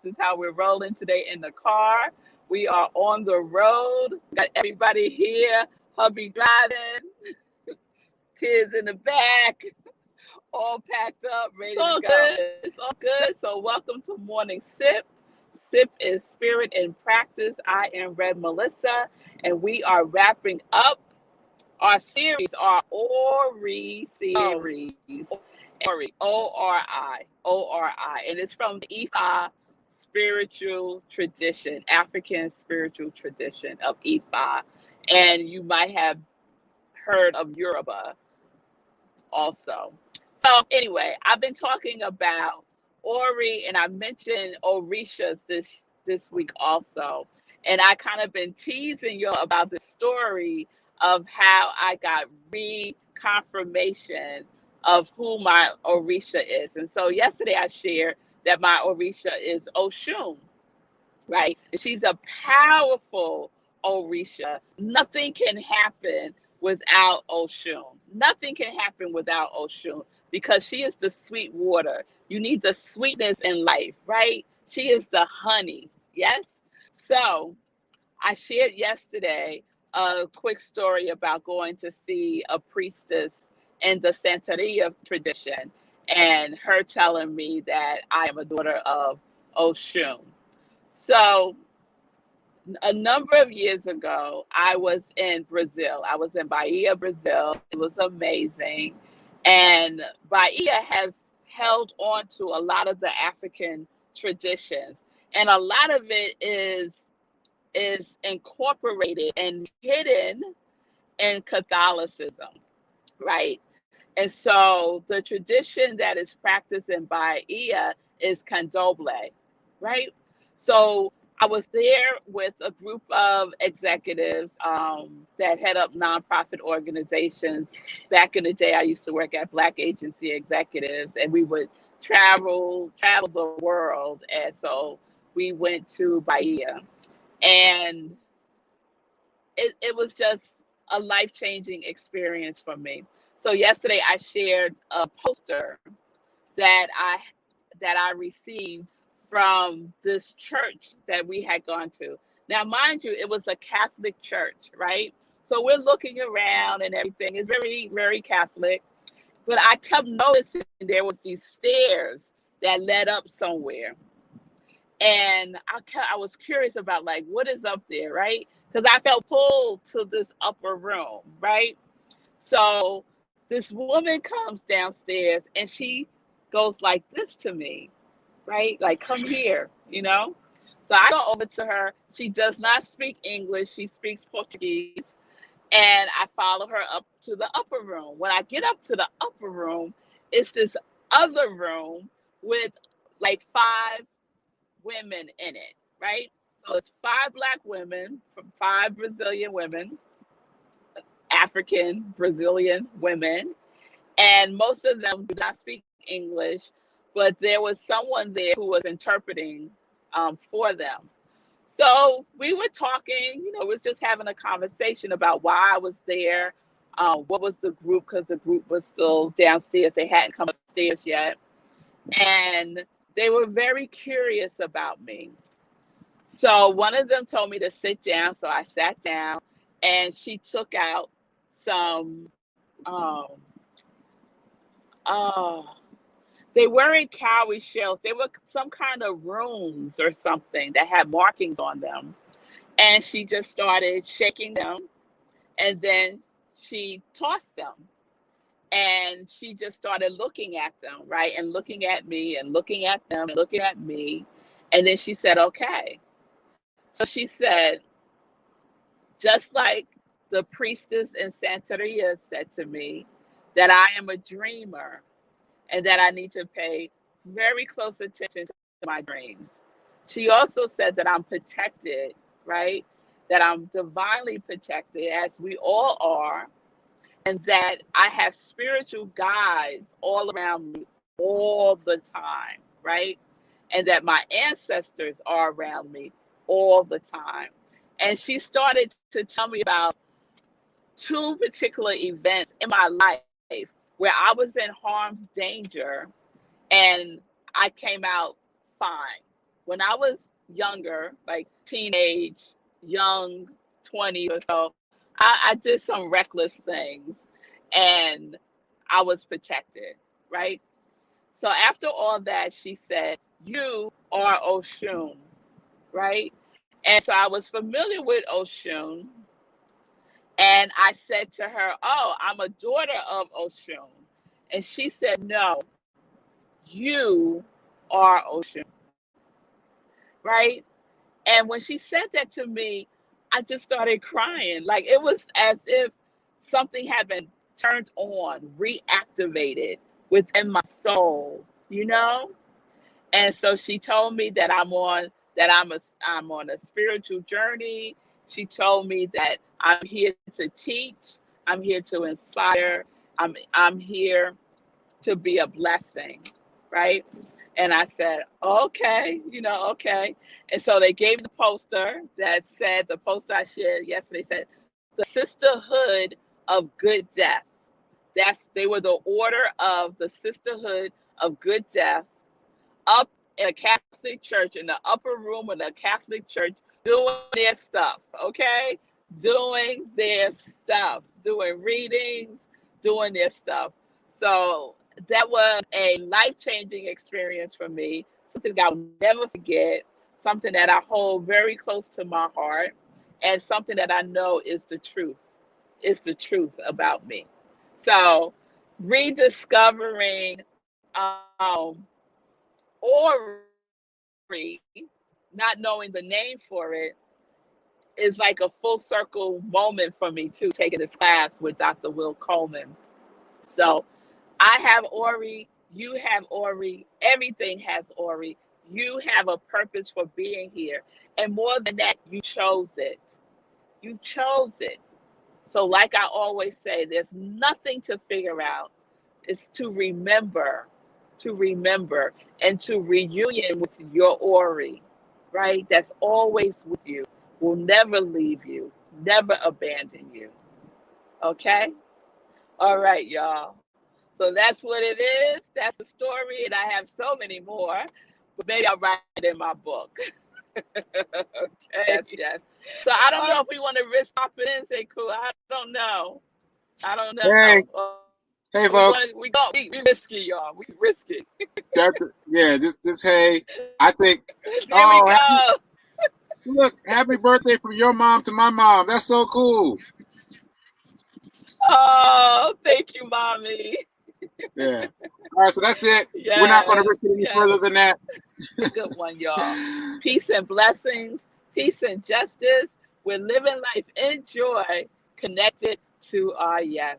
is how we're rolling today in the car. We are on the road. Got everybody here. Hubby driving, kids in the back, all packed up, ready to go. It's all good. So welcome to Morning Sip. Sip is Spirit in Practice. I am Rev Melissa, and we are wrapping up our series, our Ori series. O-R-I, and it's from the Ifa spiritual tradition, African spiritual tradition of Ifa. And you might have heard of Yoruba also. So anyway, I've been talking about Ori, and I mentioned Orishas this week also. And I kind of been teasing you about the story of how I got reconfirmation of who my Orisha is. And so yesterday I shared that my Orisha is Oshun, right? And she's a powerful Orisha. Nothing can happen without Oshun. Nothing can happen without Oshun because she is the sweet water. You need the sweetness in life, right? She is the honey, yes? So I shared yesterday a quick story about going to see a priestess in the Santeria tradition and her telling me that I am a daughter of Oshun. So a number of years ago, I was in Brazil. I was in Bahia, Brazil. It was amazing. And Bahia has held on to a lot of the African traditions. And a lot of it is incorporated and hidden in Catholicism, right? And so the tradition that is practiced in Bahia is candomblé, right? So I was there with a group of executives that head up nonprofit organizations. Back in the day, I used to work at Black Agency Executives, and we would travel the world. And so we went to Bahia, and it was just a life-changing experience for me. So yesterday I shared a poster that I received from this church that we had gone to. Now, mind you, it was a Catholic church, right? So we're looking around and everything is very, very Catholic. But I kept noticing there was these stairs that led up somewhere. And I was curious about like, what is up there, right? Because I felt pulled to this upper room, right? So this woman comes downstairs and she goes like this to me, right? Like, come here, you know? So I go over to her. She does not speak English. She speaks Portuguese. And I follow her up to the upper room. When I get up to the upper room, it's this other room with like 5 women in it, right? So it's 5 Black women, from 5 Brazilian women, African Brazilian women, and most of them do not speak English, but there was someone there who was interpreting for them. So we were talking, we was just having a conversation about why I was there, what was the group, because the group was still downstairs. They hadn't come upstairs yet. And they were very curious about me. So one of them told me to sit down. So I sat down and she took out some, uh, they weren't cowrie shells. They were some kind of runes or something that had markings on them. And she just started shaking them and then she tossed them. And she just started looking at them, right? And looking at me and looking at them and looking at me. And then she said, okay. So she said, just like the priestess in Santeria said to me, that I am a dreamer and that I need to pay very close attention to my dreams. She also said that I'm protected, right? That I'm divinely protected, as we all are, and that I have spiritual guides all around me all the time, right? And that my ancestors are around me all the time. And she started to tell me about 2 particular events in my life where I was in harm's danger and I came out fine. when I was younger, like teenage, young, 20s or so, I did some reckless things and I was protected, right? So after all that, she said, "You are Oshun," right? And so I was familiar with Oshun. And I said to her, "Oh, I'm a daughter of Oshun." And she said, "No, you are Oshun," right? And when she said that to me, I just started crying. Like it was as if something had been turned on, reactivated within my soul, you know? And so she told me that I'm on a spiritual journey. She told me that I'm here to teach, I'm here to inspire, I'm here to be a blessing, right? And I said, okay, okay. And so they gave the poster that said, the poster I shared yesterday said, the Sisterhood of Good Death. They were the order of the Sisterhood of Good Death up in a Catholic church, in the upper room of the Catholic church, doing their stuff, okay? Doing their stuff, doing readings, doing their stuff. So that was a life-changing experience for me, something I'll never forget, something that I hold very close to my heart, and something that I know is the truth. It's the truth about me. So rediscovering Ori, not knowing the name for it, is like a full circle moment for me too, taking this class with Dr. Will Coleman. So I have Ori, you have Ori, everything has Ori. You have a purpose for being here. And more than that, you chose it. You chose it. So, like I always say, there's nothing to figure out. It's to remember, and to reunion with your Ori, right? That's always with you, will never leave you, never abandon you. Okay? All right, y'all. So that's what it is. That's the story. And I have so many more, but maybe I'll write it in my book. Okay, yes. So I don't know if we want to risk popping in and say, cool. I don't know. Hey, hey, folks. We risky, y'all. We risky. Yeah, just hey. I think. There we go. Look, happy birthday from your mom to my mom. That's so cool. Oh, thank you, mommy. Yeah. All right, so that's it. Yes, We're not going to risk it any further than that. Good one, y'all. Peace and blessings, peace and justice. We're living life in joy, connected to our yes.